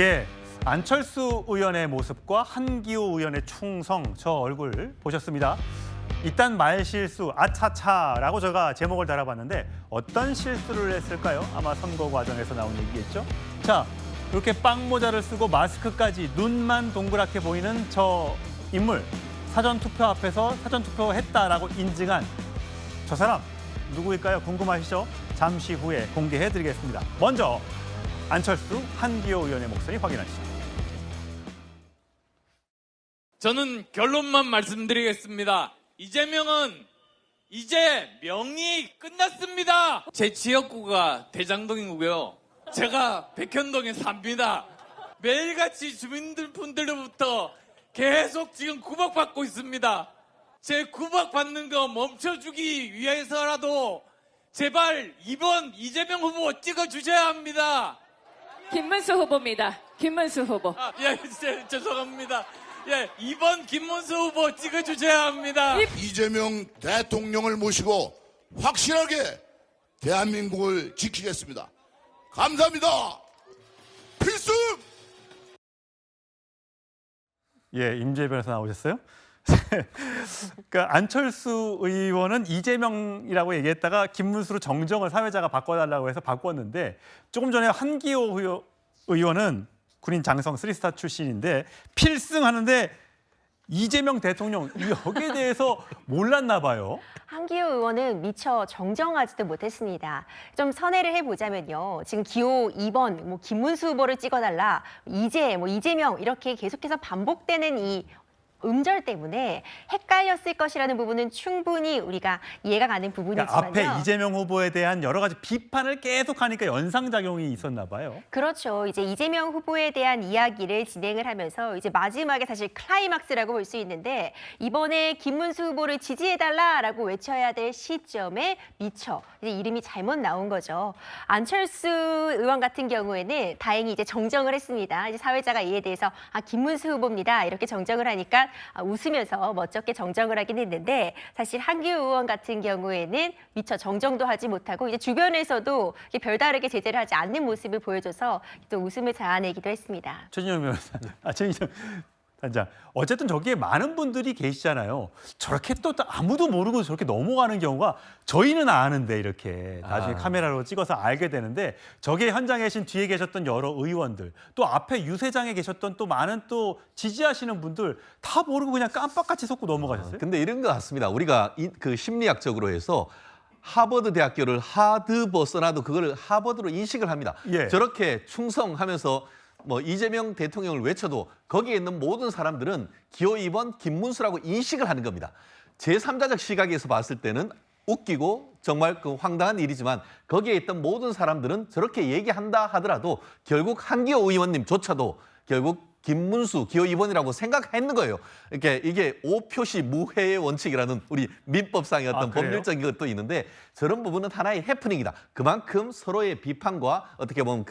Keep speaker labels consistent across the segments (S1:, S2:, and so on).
S1: 예, 안철수 의원의 모습과 한기호 의원의 충성, 저 얼굴 보셨습니다. 이딴 말실수, 아차차라고 제가 제목을 달아봤는데 어떤 실수를 했을까요? 아마 선거 과정에서 나온 얘기겠죠? 자, 이렇게 빵모자를 쓰고 마스크까지 눈만 동그랗게 보이는 저 인물, 사전투표 앞에서 사전투표했다라고 인증한 저 사람 누구일까요? 궁금하시죠? 잠시 후에 공개해드리겠습니다. 먼저 안철수, 한기호 의원의 목소리 확인하시죠.
S2: 저는 결론만 말씀드리겠습니다. 이재명은 이제 명이 끝났습니다. 제 지역구가 대장동이고요. 제가 백현동에 삽니다. 매일같이 주민분들로부터 계속 지금 구박받고 있습니다. 제 구박받는 거 멈춰주기 위해서라도 제발 이번 이재명 후보 찍어주셔야 합니다.
S3: 김문수 후보입니다. 김문수 후보.
S2: 죄송합니다. 이번 김문수 후보 찍어주셔야 합니다.
S4: 이재명 대통령을 모시고 확실하게 대한민국을 지키겠습니다. 감사합니다. 필승!
S1: 예, 임재 변호사 나오셨어요? 그러니까 안철수 의원은 이재명이라고 얘기했다가 김문수로 정정을 사회자가 바꿔달라고 해서 바꿨는데 조금 전에 한기호 의원은 군인 장성 3스타 출신인데 필승하는데 이재명 대통령 여기에 대해서 몰랐나 봐요.
S5: 한기호 의원은 미처 정정하지도 못했습니다. 좀 선회를 해보자면요. 지금 기호 2번 김문수 후보를 찍어달라, 이재명 이렇게 계속해서 반복되는 이 음절 때문에 헷갈렸을 것이라는 부분은 충분히 우리가 이해가 가는 부분이지만요.
S1: 그러니까 앞에 이재명 후보에 대한 여러 가지 비판을 계속하니까 연상작용이 있었나 봐요.
S5: 그렇죠. 이제 이재명 후보에 대한 이야기를 진행을 하면서 이제 마지막에 사실 클라이막스라고 볼 수 있는데 이번에 김문수 후보를 지지해달라라고 외쳐야 될 시점에 미처 이제 이름이 잘못 나온 거죠. 안철수 의원 같은 경우에는 다행히 이제 정정을 했습니다. 이제 사회자가 이에 대해서 김문수 후보입니다. 이렇게 정정을 하니까 웃으면서 멋쩍게 정정을 하긴 했는데 사실 한기호 의원 같은 경우에는 미처 정정도 하지 못하고 이제 주변에서도 별다르게 제재를 하지 않는 모습을 보여줘서 또 웃음을 자아내기도 했습니다.
S1: 최진영 변호사, 최진영 단장. 어쨌든 저기에 많은 분들이 계시잖아요. 저렇게 또 아무도 모르고 저렇게 넘어가는 경우가 저희는 아는데 이렇게 나중에 카메라로 찍어서 알게 되는데 저기에 현장에 계신 뒤에 계셨던 여러 의원들 또 앞에 유세장에 계셨던 또 많은 또 지지하시는 분들 다 모르고 그냥 깜빡같이 속고 넘어가셨어요?
S6: 근데 이런 것 같습니다. 우리가 그 심리학적으로 해서 하버드 대학교를 하드버 써놔도 그걸 하버드로 인식을 합니다.
S1: 예.
S6: 저렇게 충성하면서 이재명 대통령을 외쳐도 거기에 있는 모든 사람들은 기호 2번 김문수라고 인식을 하는 겁니다. 제3자적 시각에서 봤을 때는 웃기고 정말 그 황당한 일이지만 거기에 있던 모든 사람들은 저렇게 얘기한다 하더라도 결국 한기호 의원님조차도 결국 김문수 기호 2번이라고 생각했는 거예요. 이게 오표시 무해의 원칙이라는 우리 민법상의 어떤 법률적인 것도 있는데 저런 부분은 하나의 해프닝이다. 그만큼 서로의 비판과 어떻게 보면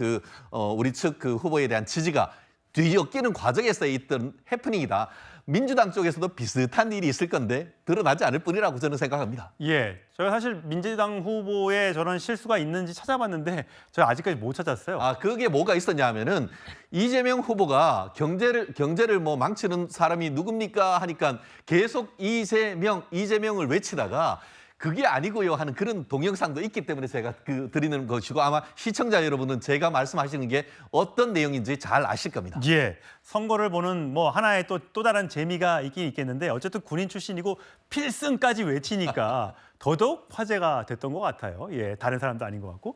S6: 우리 측 그 후보에 대한 지지가 뒤섞이는 과정에서 있던 해프닝이다. 민주당 쪽에서도 비슷한 일이 있을 건데 드러나지 않을 뿐이라고 저는 생각합니다.
S1: 예, 제가 사실 민주당 후보에 저런 실수가 있는지 찾아봤는데 제가 아직까지 못 찾았어요.
S6: 그게 뭐가 있었냐 하면은 이재명 후보가 경제를 망치는 사람이 누굽니까 하니까 계속 이재명을 외치다가 그게 아니고요 하는 그런 동영상도 있기 때문에 제가 드리는 것이고 아마 시청자 여러분은 제가 말씀하시는 게 어떤 내용인지 잘 아실 겁니다.
S1: 예, 선거를 보는 하나의 또 다른 재미가 있긴 있겠는데 어쨌든 군인 출신이고 필승까지 외치니까 더더욱 화제가 됐던 것 같아요. 예, 다른 사람도 아닌 것 같고.